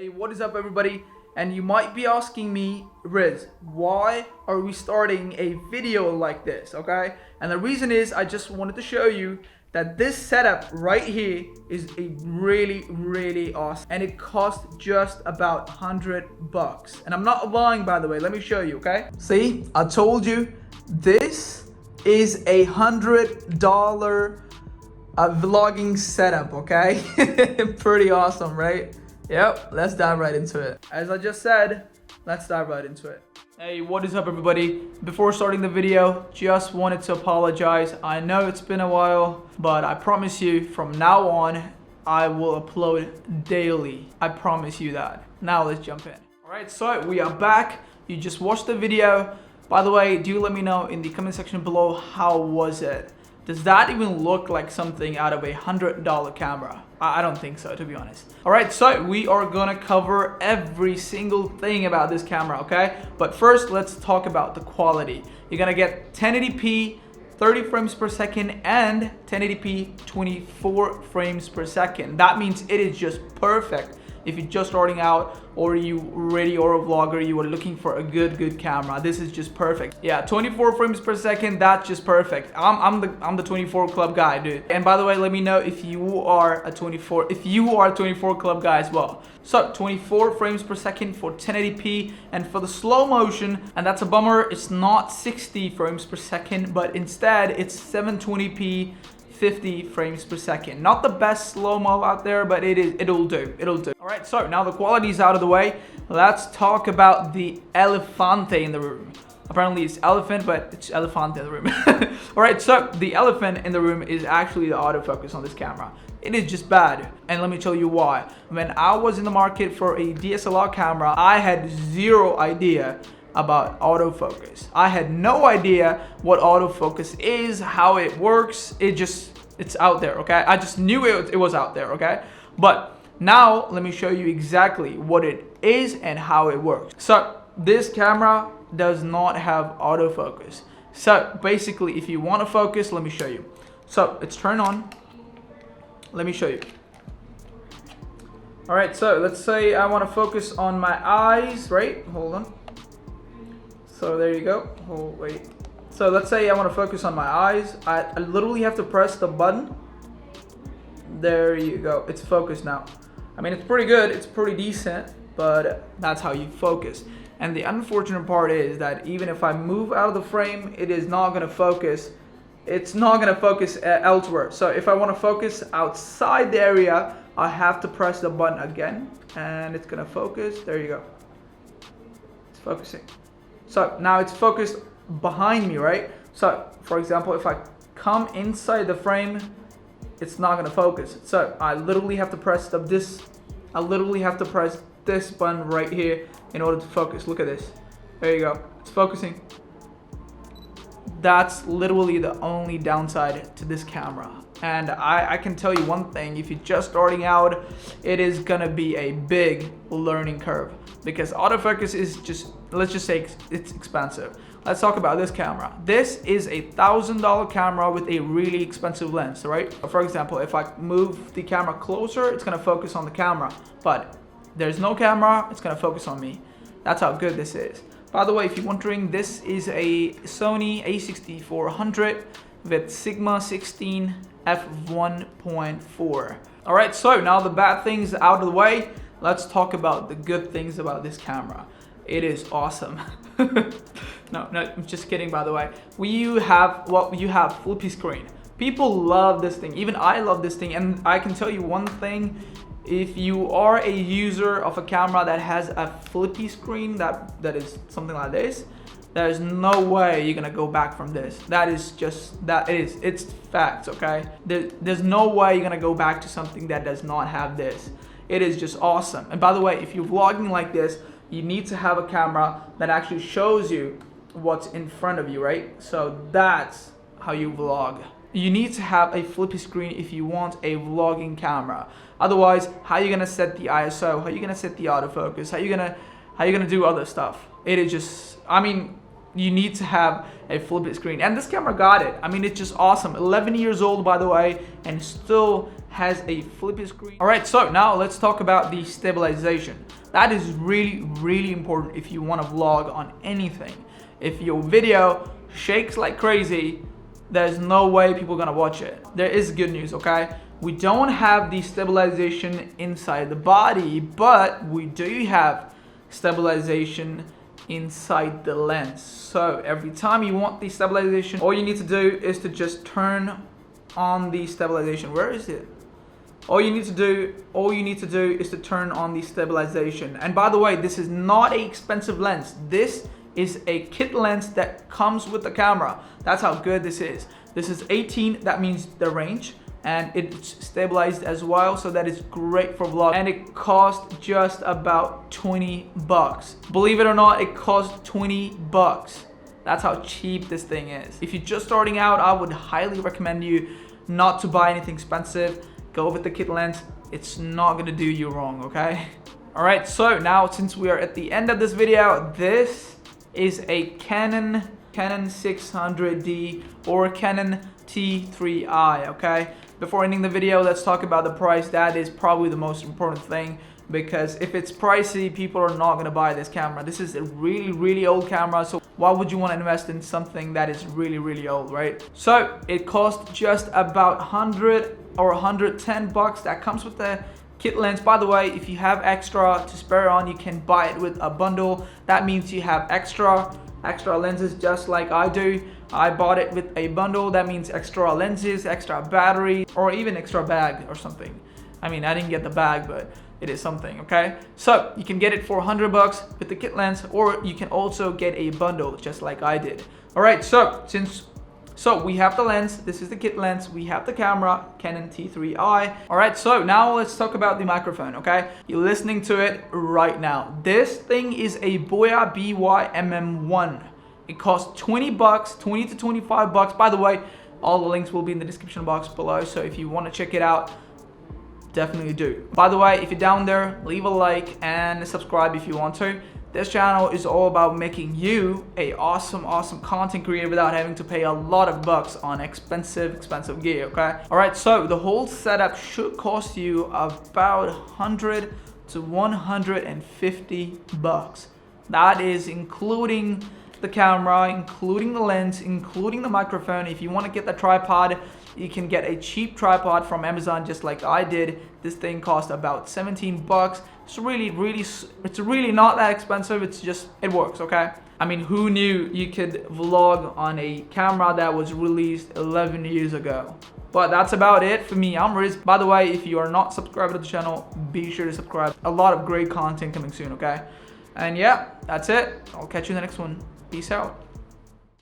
Hey, what is up everybody? And you might be asking me, Riz, why are we starting a video like this, okay? And the reason is I just wanted to show you that this setup right here is a really awesome, and it costs just about $100. And I'm not lying, by the way, let me show you, okay? See, I told you, this is a $100 vlogging setup, okay? Pretty awesome, right? Yep, let's dive right into it. As I just said, let's dive right into it. Hey, what is up everybody? Before starting the video, just wanted to apologize. I know it's been a while, but I promise you from now on, I will upload daily. I promise you that. Now let's jump in. All right, so we are back. You just watched the video. By the way, do let me know in the comment section below, how was it? Does that even look like something out of a $100 camera? I don't think so, to be honest. All right, so we are gonna cover every single thing about this camera, okay? But first, let's talk about the quality. You're gonna get 1080p, 30 frames per second, and 1080p, 24 frames per second. That means it is just perfect if you're just starting out, or you already are a vlogger, you are looking for a good camera. This is just perfect. Yeah, 24 frames per second, that's just perfect. I'm the 24 club guy, dude. And by the way, let me know if you are a 24 club guy as well. So 24 frames per second for 1080p, and for the slow motion, and that's a bummer, it's not 60 frames per second, but instead it's 720p, 50 frames per second. Not the best slow-mo out there, but it'll do. All right, so now the quality is out of the way. Let's talk about the elefante in the room. Apparently it's elephant, but it's elefante in the room. All right, so the elephant in the room is actually the autofocus on this camera. It is just bad, and let me tell you why. When I was in the market for a DSLR camera, I had zero idea about autofocus. I had no idea what autofocus is, how it works. It's out there, okay? I just knew it was out there, okay? But now let me show you exactly what it is and how it works. So this camera does not have autofocus. So basically, if you want to focus, let me show you. So it's turned on. Let me show you. All right, so let's say I want to focus on my eyes, right? Hold on. So there you go. Oh, wait. So let's say I want to focus on my eyes. I literally have to press the button. There you go. It's focused now. I mean, it's pretty good. It's pretty decent, but that's how you focus. And the unfortunate part is that even if I move out of the frame, it is not going to focus. It's not going to focus elsewhere. So if I want to focus outside the area, I have to press the button again, and it's going to focus. There you go. It's focusing. So now it's focused behind me, right? So for example, if I come inside the frame, it's not gonna focus. So I literally have to press this button right here in order to focus. Look at this. There you go. It's focusing. That's literally the only downside to this camera. And I can tell you one thing, if you're just starting out, it is gonna be a big learning curve, because autofocus is just, let's just say it's expensive. Let's talk about this camera. This is a $1,000 camera with a really expensive lens, right? For example, if I move the camera closer, it's gonna focus on the camera, but there's no camera, it's gonna focus on me. That's how good this is. By the way, if you're wondering, this is a Sony a6400 with Sigma 16 f1.4. All right, so now the bad things out of the way, let's talk about the good things about this camera. It is awesome. No, I'm just kidding, by the way. You have flippy screen. People love this thing. Even I love this thing, and I can tell you one thing. If you are a user of a camera that has a flippy screen that is something like this, there's no way you're gonna go back from this. It's facts, okay? There's no way you're gonna go back to something that does not have this. It is just awesome. And by the way, if you're vlogging like this, you need to have a camera that actually shows you what's in front of you, right? So that's how you vlog. You need to have a flippy screen if you want a vlogging camera. Otherwise, how are you gonna set the ISO? How are you gonna set the autofocus? How are you gonna do other stuff? It is just, I mean, you need to have a flippy screen, and this camera got it. I mean, it's just awesome. 11 years old, by the way, and still has a flippy screen. All right, so now let's talk about the stabilization. That is really important if you want to vlog on anything. If your video shakes like crazy, there's no way people are gonna watch it. There is good news, okay? We don't have the stabilization inside the body, but we do have stabilization inside the lens. So every time you want the stabilization, all you need to do is to just turn on the stabilization. Where is it? All you need to do is to turn on the stabilization. And by the way, this is not an expensive lens. This is a kit lens that comes with the camera. That's how good this is. This is 18, that means the range, and it's stabilized as well, so that is great for vlog. And it cost just about 20 bucks. Believe it or not, it cost 20 bucks. That's how cheap this thing is. If you're just starting out, I would highly recommend you not to buy anything expensive. Go with the kit lens. It's not gonna do you wrong, okay? All right, so now since we are at the end of this video, this is a Canon 600D or Canon T3i, okay? Before ending the video, let's talk about the price. That is probably the most important thing, because if it's pricey, people are not gonna buy this camera. This is a really old camera, so why would you want to invest in something that is really old, right? So it cost just about 100 or 110 bucks. That comes with the kit lens. By the way, if you have extra to spare on, you can buy it with a bundle. That means you have extra lenses, just like I do. I bought it with a bundle. That means extra lenses, extra battery, or even extra bag or something. I mean, I didn't get the bag, but it is something, okay? So you can get it for 100 bucks with the kit lens, or you can also get a bundle just like I did. All right, so we have the lens, this is the kit lens, we have the camera, Canon T3i. All right, so now let's talk about the microphone, okay? You're listening to it right now. This thing is a Boya BY-MM1. It costs 20 bucks, 20 to 25 bucks. By the way, all the links will be in the description box below, so if you want to check it out, definitely do. By the way, if you're down there, leave a like and subscribe if you want to. This channel is all about making you a awesome content creator without having to pay a lot of bucks on expensive gear, okay? All right, so the whole setup should cost you about 100 to 150 bucks. That is including the camera, including the lens, including the microphone. If you want to get the tripod, you can get a cheap tripod from Amazon just like I did. This thing cost about 17 bucks. It's really not that expensive. It's just, it works, okay? I mean, who knew you could vlog on a camera that was released 11 years ago? But that's about it for me. I'm Riz. By the way, if you are not subscribed to the channel, be sure to subscribe. A lot of great content coming soon, okay? And yeah, that's it. I'll catch you in the next one. Peace out.